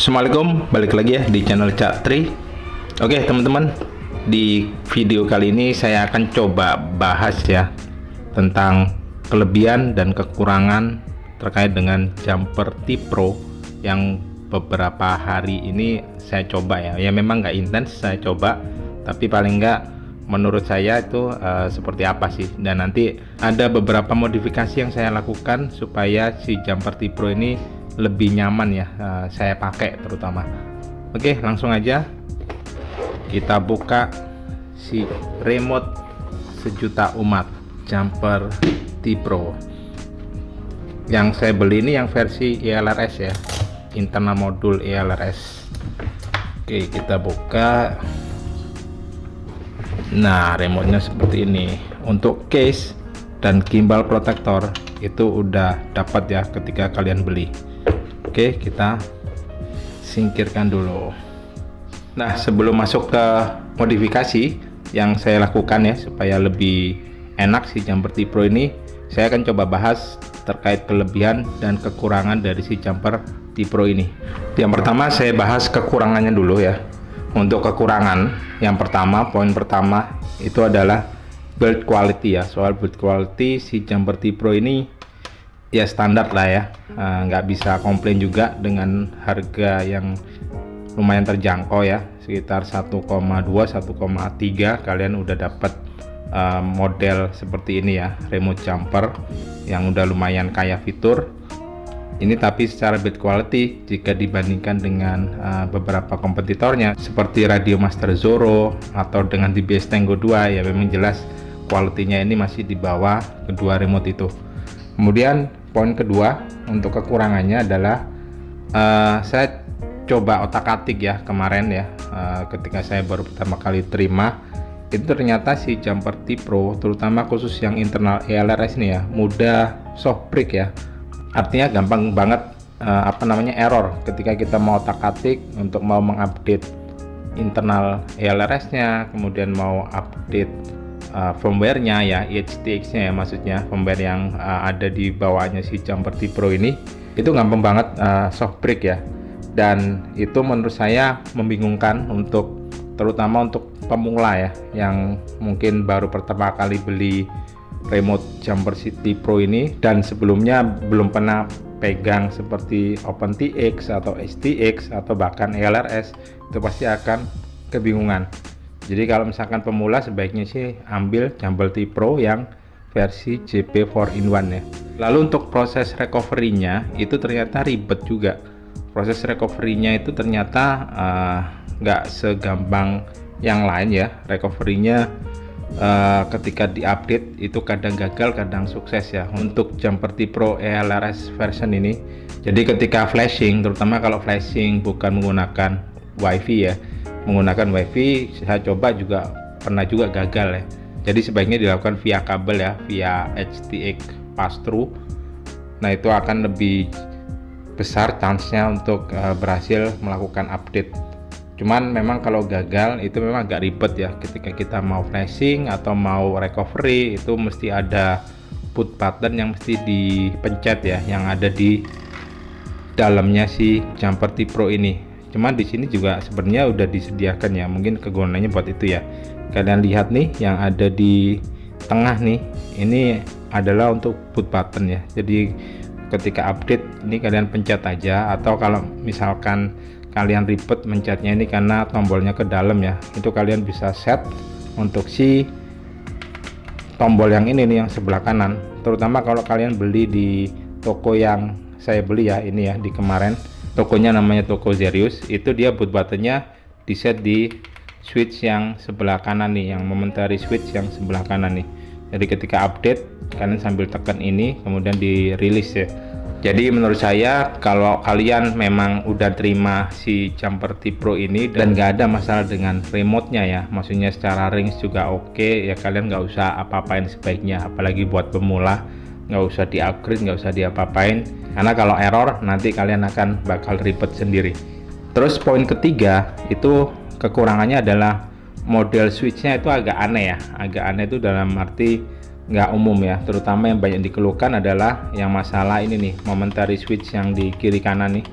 Assalamualaikum, balik lagi ya di channel Cak Tri. Oke teman-teman, di video kali ini saya akan coba bahas ya tentang kelebihan dan kekurangan terkait dengan jumper T-Pro yang beberapa hari ini saya coba ya. Ya memang nggak intens saya coba, tapi paling nggak menurut saya itu seperti apa sih. Dan nanti ada beberapa modifikasi yang saya lakukan supaya si jumper T-Pro ini lebih nyaman ya, saya pakai terutama. Oke, langsung aja kita buka si remote sejuta umat jumper T-Pro yang saya beli ini yang versi ELRS ya, internal modul ELRS. Oke, kita buka. Nah, remote-nya seperti ini. Untuk case dan gimbal protector itu udah dapat ya ketika kalian beli. Oke, kita singkirkan dulu. Nah, sebelum masuk ke modifikasi yang saya lakukan ya supaya lebih enak si jumper T-Pro ini, saya akan coba bahas terkait kelebihan dan kekurangan dari si jumper T-Pro ini. Yang pertama saya bahas kekurangannya dulu ya. Untuk kekurangan, yang pertama, poin pertama itu adalah build quality ya. Soal build quality si jumper T-Pro ini ya standar lah ya, nggak bisa komplain juga dengan harga yang lumayan terjangkau ya, sekitar 1,2 1,3 kalian udah dapat model seperti ini ya, remote jumper yang udah lumayan kaya fitur ini. Tapi secara build quality jika dibandingkan dengan beberapa kompetitornya seperti Radio Master Zorro atau dengan DBS Tango 2 ya, memang jelas kualitinya ini masih di bawah kedua remote itu. Kemudian poin kedua untuk kekurangannya adalah saya coba otak-atik ya kemarin ya, ketika saya baru pertama kali terima itu ternyata si jumper T-Pro terutama khusus yang internal ELRS ini ya mudah soft break ya, artinya gampang banget error ketika kita mau otak-atik untuk mau mengupdate internal ELRS-nya, kemudian mau update firmware-nya ya, HTX-nya ya, maksudnya firmware yang ada di bawahnya si jumper T-Pro ini, itu gampang banget soft break ya. Dan itu menurut saya membingungkan terutama untuk pemula ya, yang mungkin baru pertama kali beli remote jumper T-Pro ini dan sebelumnya belum pernah pegang seperti OpenTX atau STX atau bahkan ELRS, itu pasti akan kebingungan. Jadi kalau misalkan pemula sebaiknya sih ambil jumper T-Pro yang versi JP 4-in-1 ya. Lalu untuk proses recovery-nya itu ternyata ribet juga. Proses recovery-nya itu ternyata nggak segampang yang lain ya. Recovery-nya ketika diupdate itu kadang gagal, kadang sukses ya untuk jumper T-Pro ELRS version ini. Jadi ketika flashing, terutama kalau flashing bukan menggunakan WiFi ya, menggunakan WiFi saya coba juga pernah juga gagal ya. Jadi sebaiknya dilakukan via kabel ya, via HTX pass through. Nah itu akan lebih besar chance-nya untuk berhasil melakukan update. Cuman memang kalau gagal itu memang agak ribet ya, ketika kita mau flashing atau mau recovery itu mesti ada boot button yang mesti dipencet ya, yang ada di dalamnya si jumper T-Pro ini. Cuman di sini juga sebenarnya udah disediakan ya, mungkin kegunaannya buat itu ya. Kalian lihat nih yang ada di tengah nih, ini adalah untuk boot button ya. Jadi ketika update ini kalian pencet aja, atau kalau misalkan kalian ribet mencetnya ini karena tombolnya ke dalam ya, itu kalian bisa set untuk si tombol yang ini nih yang sebelah kanan. Terutama kalau kalian beli di toko yang saya beli ya, ini ya di kemarin, tokonya namanya toko Zerius, itu dia boot buttonnya di set di switch yang sebelah kanan nih, yang momentary switch yang sebelah kanan nih. Jadi ketika update kalian sambil tekan ini kemudian di release ya. Jadi menurut saya kalau kalian memang udah terima si jumper T-Pro ini dan gak ada masalah dengan remote-nya ya, maksudnya secara range juga oke ya, kalian nggak usah apa-apain sebaiknya, apalagi buat pemula nggak usah di-upgrade, nggak usah diapa-apain, karena kalau error nanti kalian akan bakal ribet sendiri. Terus poin ketiga itu kekurangannya adalah model switch-nya itu agak aneh ya, agak aneh itu dalam arti nggak umum ya, terutama yang banyak dikeluhkan adalah yang masalah ini nih, momentary switch yang di kiri kanan nih.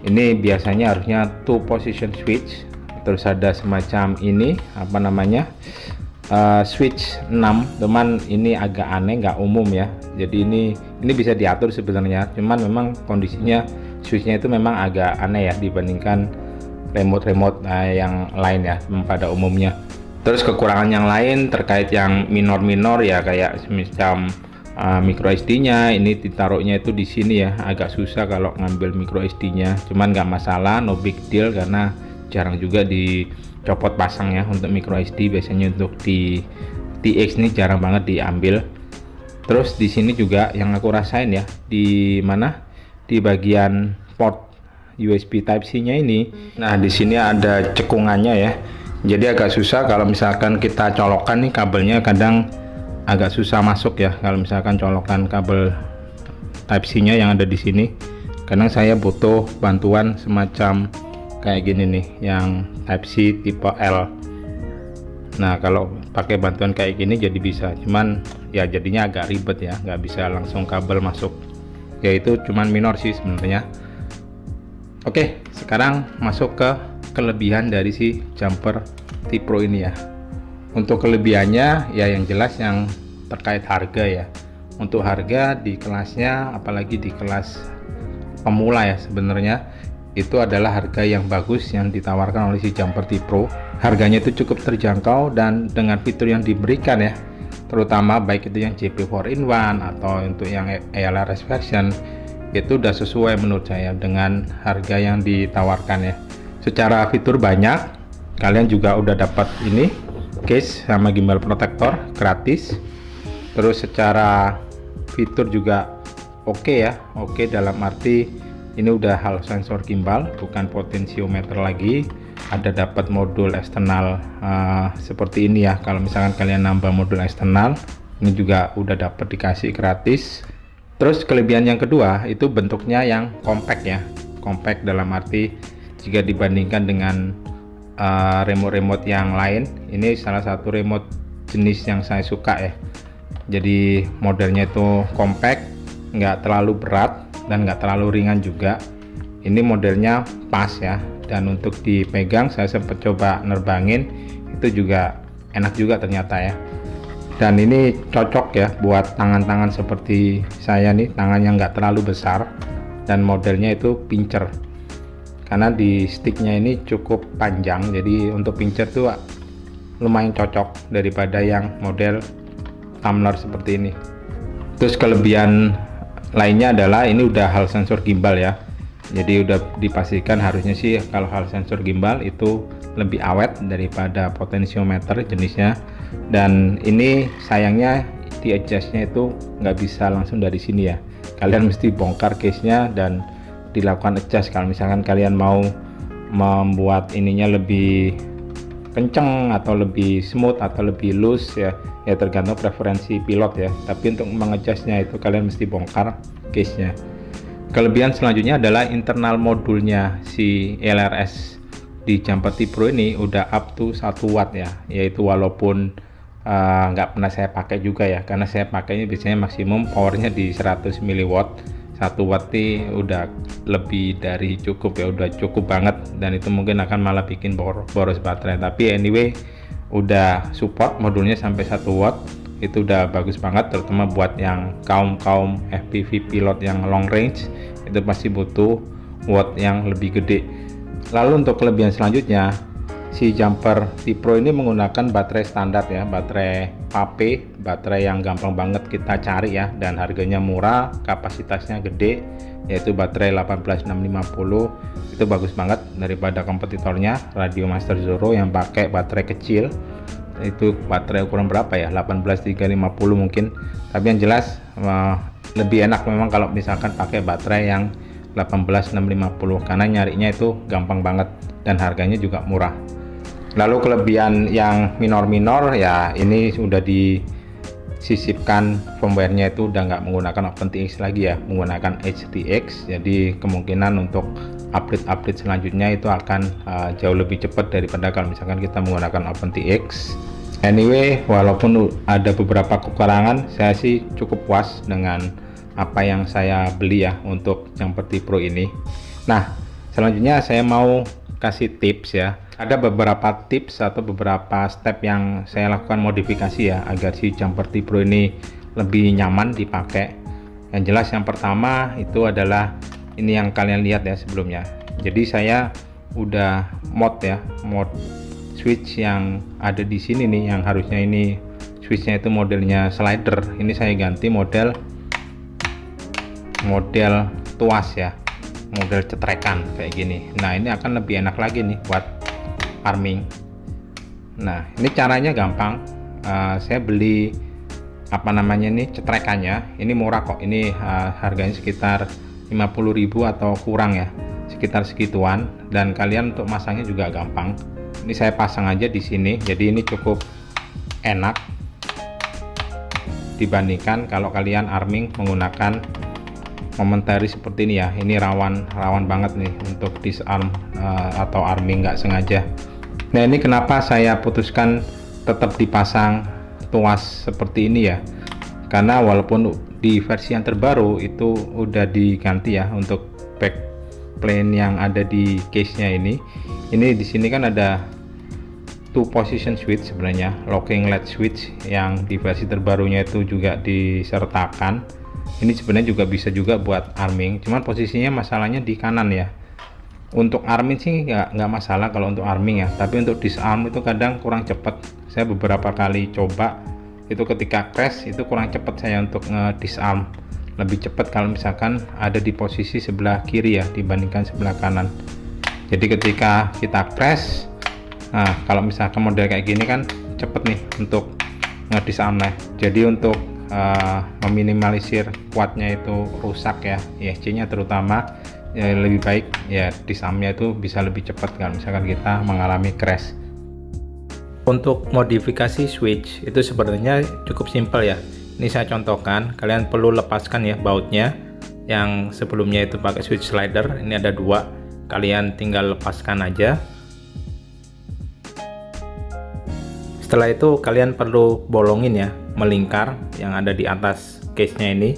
Ini biasanya harusnya two position switch, terus ada semacam ini apa namanya, switch 6, teman. Ini agak aneh, nggak umum ya. Jadi ini bisa diatur sebenarnya, cuman memang kondisinya switchnya itu memang agak aneh ya dibandingkan remote yang lain ya pada umumnya. Terus kekurangan yang lain terkait yang minor ya, kayak semacam micro SD-nya ini ditaruhnya itu di sini ya, agak susah kalau ngambil micro SD-nya. Cuman nggak masalah, no big deal, karena jarang juga dicopot pasang ya untuk micro SD. Biasanya untuk di TX ini jarang banget diambil. Terus di sini juga yang aku rasain ya, di mana di bagian port USB Type C-nya ini. Nah, di sini ada cekungannya ya. Jadi agak susah kalau misalkan kita colokkan nih kabelnya, kadang agak susah masuk ya kalau misalkan colokan kabel Type C-nya yang ada di sini. Kadang saya butuh bantuan semacam kayak gini nih, yang Type C tipe L. Nah, kalau pakai bantuan kayak gini jadi bisa, cuman ya jadinya agak ribet ya, nggak bisa langsung kabel masuk. Ya itu cuman minor sih sebenarnya. Oke, sekarang masuk ke kelebihan dari si jumper T-Pro ini ya. Untuk kelebihannya ya yang jelas yang terkait harga ya. Untuk harga di kelasnya, apalagi di kelas pemula ya, sebenarnya itu adalah harga yang bagus yang ditawarkan oleh si jumper T-Pro. Harganya itu cukup terjangkau dan dengan fitur yang diberikan ya, terutama baik itu yang JP 4-in-1 atau untuk yang ALRS version, itu udah sesuai menurut saya dengan harga yang ditawarkan ya. Secara fitur banyak, kalian juga udah dapat ini case sama gimbal protector gratis. Terus secara fitur juga oke ya, oke dalam arti ini udah hal sensor gimbal, bukan potensiometer lagi. Ada dapat modul eksternal seperti ini ya. Kalau misalkan kalian nambah modul eksternal, ini juga udah dapat dikasih gratis. Terus kelebihan yang kedua itu bentuknya yang compact ya. Compact dalam arti jika dibandingkan dengan remote yang lain, ini salah satu remote jenis yang saya suka ya. Jadi modelnya itu compact, nggak terlalu berat dan nggak terlalu ringan juga. Ini modelnya pas ya, dan untuk dipegang saya sempat coba nerbangin, itu juga enak juga ternyata ya. Dan ini cocok ya buat tangan-tangan seperti saya nih, tangan yang nggak terlalu besar, dan modelnya itu pincer karena di sticknya ini cukup panjang, jadi untuk pincer tuh lumayan cocok daripada yang model tumbler seperti ini. Terus kelebihan lainnya adalah ini udah hal sensor gimbal ya, jadi udah dipastikan harusnya sih kalau hal sensor gimbal itu lebih awet daripada potensiometer jenisnya. Dan ini sayangnya di adjustnya itu nggak bisa langsung dari sini ya, kalian mesti bongkar case nya dan dilakukan adjust kalau misalkan kalian mau membuat ininya lebih kenceng atau lebih smooth atau lebih loose ya, tergantung preferensi pilot ya. Tapi untuk mengadjustnya itu kalian mesti bongkar case nya. Kelebihan selanjutnya adalah internal modulnya si LRS di jumper T-Pro ini udah up to 1 watt ya, yaitu walaupun nggak pernah saya pakai juga ya, karena saya pakainya biasanya maksimum powernya di 100 mW. 1 watt ini udah lebih dari cukup ya, udah cukup banget, dan itu mungkin akan malah bikin boros baterai. Tapi anyway udah support modulnya sampai 1 watt, itu udah bagus banget, terutama buat yang kaum FPV pilot yang long range, itu pasti butuh watt yang lebih gede. Lalu untuk kelebihan selanjutnya, si jumper T-Pro ini menggunakan baterai standar ya, baterai HP, baterai yang gampang banget kita cari ya, dan harganya murah, kapasitasnya gede, yaitu baterai 18650. Itu bagus banget daripada kompetitornya Radio Master Zero yang pakai baterai kecil. Itu baterai ukuran berapa ya, 18350 mungkin. Tapi yang jelas lebih enak memang kalau misalkan pakai baterai yang 18650, karena nyarinya itu gampang banget dan harganya juga murah. Lalu kelebihan yang minor ya, ini sudah disisipkan firmware-nya itu udah nggak menggunakan OpenTX lagi ya, menggunakan HTX. Jadi kemungkinan untuk update selanjutnya itu akan jauh lebih cepat daripada kalau misalkan kita menggunakan OpenTX. Anyway, walaupun ada beberapa kekurangan, saya sih cukup puas dengan apa yang saya beli ya untuk jumper T-Pro ini. Nah, Selanjutnya saya mau kasih tips ya. Ada beberapa tips atau beberapa step yang saya lakukan modifikasi ya agar si Jumper T Pro ini lebih nyaman dipakai. Yang jelas yang pertama itu adalah ini yang kalian lihat ya sebelumnya. Jadi saya udah mod ya, mod switch yang ada di sini nih, yang harusnya ini switchnya itu modelnya slider. Ini saya ganti model tuas ya, model cetrekan kayak gini. Nah ini akan lebih enak lagi nih buat arming. Nah ini caranya gampang. Saya beli apa namanya nih cetrekannya, ini murah kok. Ini harganya sekitar 50.000 atau kurang ya, sekitar segituan. Dan kalian untuk masangnya juga gampang. Ini saya pasang aja di sini, jadi ini cukup enak dibandingkan kalau kalian arming menggunakan momentary seperti ini ya. Ini rawan banget nih untuk disarm atau arming nggak sengaja. Nah ini kenapa saya putuskan tetap dipasang tuas seperti ini ya, karena walaupun di versi yang terbaru itu udah diganti ya untuk back plane yang ada di case nya ini di sini kan ada 2 position switch sebenarnya, locking LED switch yang di versi terbarunya itu juga disertakan. Ini sebenarnya juga bisa juga buat arming, cuman posisinya masalahnya di kanan ya. Untuk arming sih nggak masalah kalau untuk arming ya, tapi untuk disarm itu kadang kurang cepat. Saya beberapa kali coba itu ketika crash itu kurang cepat saya untuk disarm. Lebih cepat kalau misalkan ada di posisi sebelah kiri ya dibandingkan sebelah kanan. Jadi ketika kita crash, nah kalau misalkan model kayak gini kan cepet nih untuk disarm. Jadi untuk meminimalisir kuatnya itu rusak ya, ISC nya terutama ya, lebih baik ya disarmnya itu bisa lebih cepat kalau misalkan kita mengalami crash. Untuk modifikasi switch itu sebenarnya cukup simpel ya. Ini saya contohkan, kalian perlu lepaskan ya bautnya. Yang sebelumnya itu pakai switch slider, ini ada 2, kalian tinggal lepaskan aja. Setelah itu kalian perlu bolongin ya, melingkar yang ada di atas case nya ini,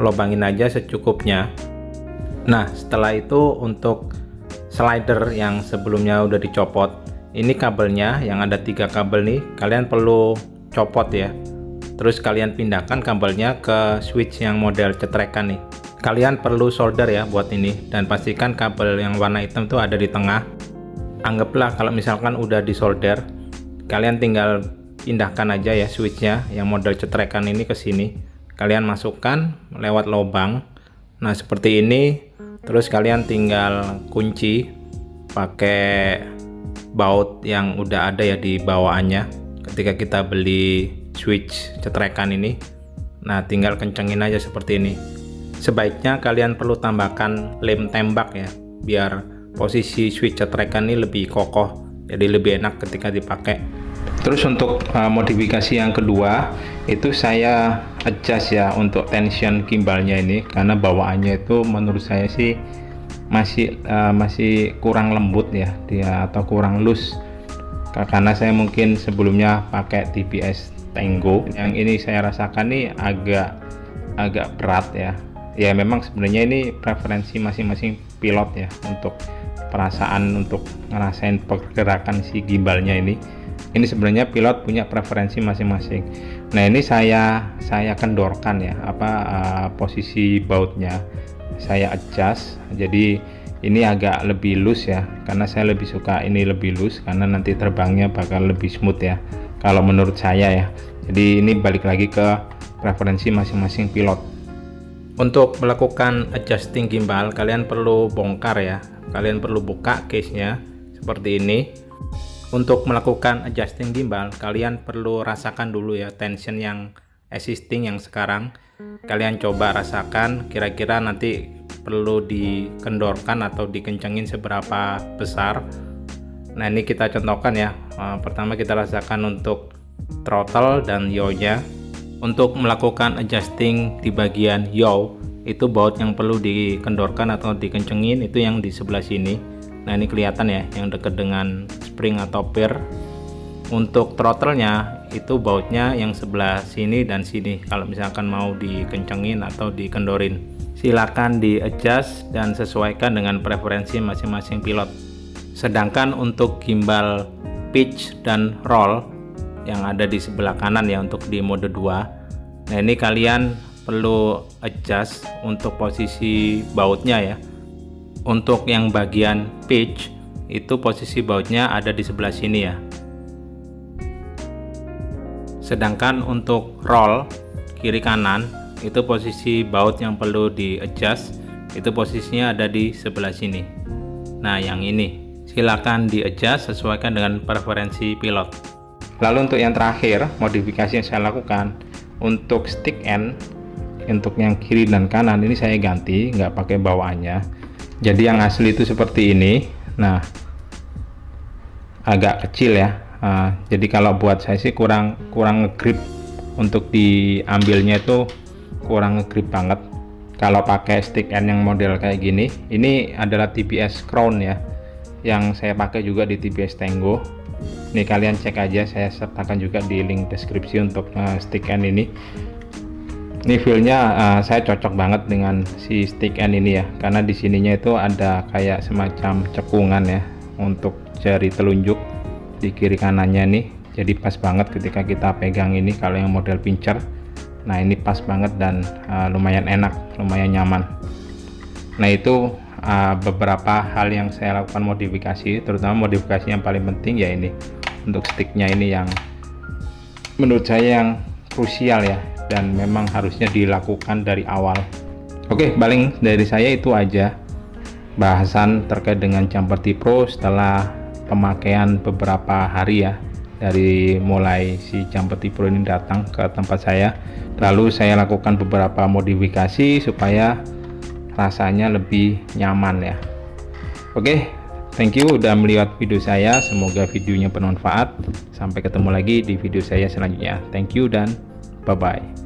lubangin aja secukupnya. Nah setelah itu untuk slider yang sebelumnya udah dicopot, ini kabelnya yang ada 3 kabel nih, kalian perlu copot ya. Terus kalian pindahkan kabelnya ke switch yang model cetrekan nih. Kalian perlu solder ya buat ini, dan pastikan kabel yang warna hitam itu ada di tengah. Anggaplah kalau misalkan udah disolder, kalian tinggal pindahkan aja ya switchnya yang model cetrekan ini ke sini. Kalian masukkan lewat lubang. Nah seperti ini. Terus kalian tinggal kunci pakai baut yang udah ada ya di bawaannya ketika kita beli switch cetrekan ini. Nah tinggal kencengin aja seperti ini. Sebaiknya kalian perlu tambahkan lem tembak ya, biar posisi switch cetrekan ini lebih kokoh, jadi lebih enak ketika dipakai. Terus untuk modifikasi yang kedua itu saya adjust ya untuk tension gimbalnya ini, karena bawaannya itu menurut saya sih masih kurang lembut ya dia, atau kurang loose, karena saya mungkin sebelumnya pakai TBS Tango. Yang ini saya rasakan nih agak berat ya memang sebenarnya ini preferensi masing-masing pilot ya untuk perasaan untuk ngerasain pergerakan si gimbalnya ini sebenarnya pilot punya preferensi masing-masing. Nah ini saya kendorkan ya posisi bautnya, saya adjust jadi ini agak lebih loose ya, karena saya lebih suka ini lebih loose karena nanti terbangnya bakal lebih smooth ya kalau menurut saya ya. Jadi ini balik lagi ke preferensi masing-masing pilot. Untuk melakukan adjusting gimbal kalian perlu bongkar ya, kalian perlu buka case nya seperti ini. Untuk melakukan adjusting gimbal kalian perlu rasakan dulu ya tension yang existing yang sekarang. Kalian coba rasakan kira-kira nanti perlu dikendorkan atau dikencengin seberapa besar. Nah ini kita contohkan ya. Pertama kita rasakan untuk throttle dan yaw nya. Untuk melakukan adjusting di bagian yaw itu baut yang perlu dikendorkan atau dikencengin itu yang di sebelah sini. Nah ini kelihatan ya yang dekat dengan spring atau peer. Untuk throttle-nya itu bautnya yang sebelah sini dan sini kalau misalkan mau dikencengin atau dikendorin silakan di adjust dan sesuaikan dengan preferensi masing-masing pilot. Sedangkan untuk gimbal pitch dan roll yang ada di sebelah kanan ya, untuk di mode 2, nah ini kalian perlu adjust untuk posisi bautnya ya. Untuk yang bagian pitch itu posisi bautnya ada di sebelah sini ya. Sedangkan untuk roll kiri kanan itu posisi baut yang perlu di adjust, itu posisinya ada di sebelah sini. Nah yang ini silakan di adjust sesuaikan dengan preferensi pilot. Lalu untuk yang terakhir, modifikasi yang saya lakukan untuk stick end, untuk yang kiri dan kanan ini saya ganti, nggak pakai bawaannya. Jadi yang asli itu seperti ini. Nah agak kecil ya. Jadi kalau buat saya sih kurang ngegrip, untuk diambilnya itu kurang ngegrip banget kalau pakai stick end yang model kayak gini. Ini adalah TBS Crown ya, yang saya pakai juga di TBS Tango. Nih kalian cek aja, saya sertakan juga di link deskripsi untuk stick end ini. Ini feelnya saya cocok banget dengan si stick end ini ya, karena di sininya itu ada kayak semacam cekungan ya untuk jari telunjuk di kiri kanannya nih. Jadi pas banget ketika kita pegang ini kalau yang model pincer. Nah ini pas banget dan lumayan enak, lumayan nyaman. Nah itu beberapa hal yang saya lakukan modifikasi, terutama modifikasi yang paling penting ya ini untuk sticknya ini, yang menurut saya yang krusial ya, dan memang harusnya dilakukan dari awal. Oke, paling dari saya itu aja bahasan terkait dengan Jumper T Pro setelah pemakaian beberapa hari ya, dari mulai si Jumper T Pro ini datang ke tempat saya. Lalu saya lakukan beberapa modifikasi supaya rasanya lebih nyaman ya. Oke, thank you udah melihat video saya, semoga videonya bermanfaat. Sampai ketemu lagi di video saya selanjutnya. Thank you dan bye bye.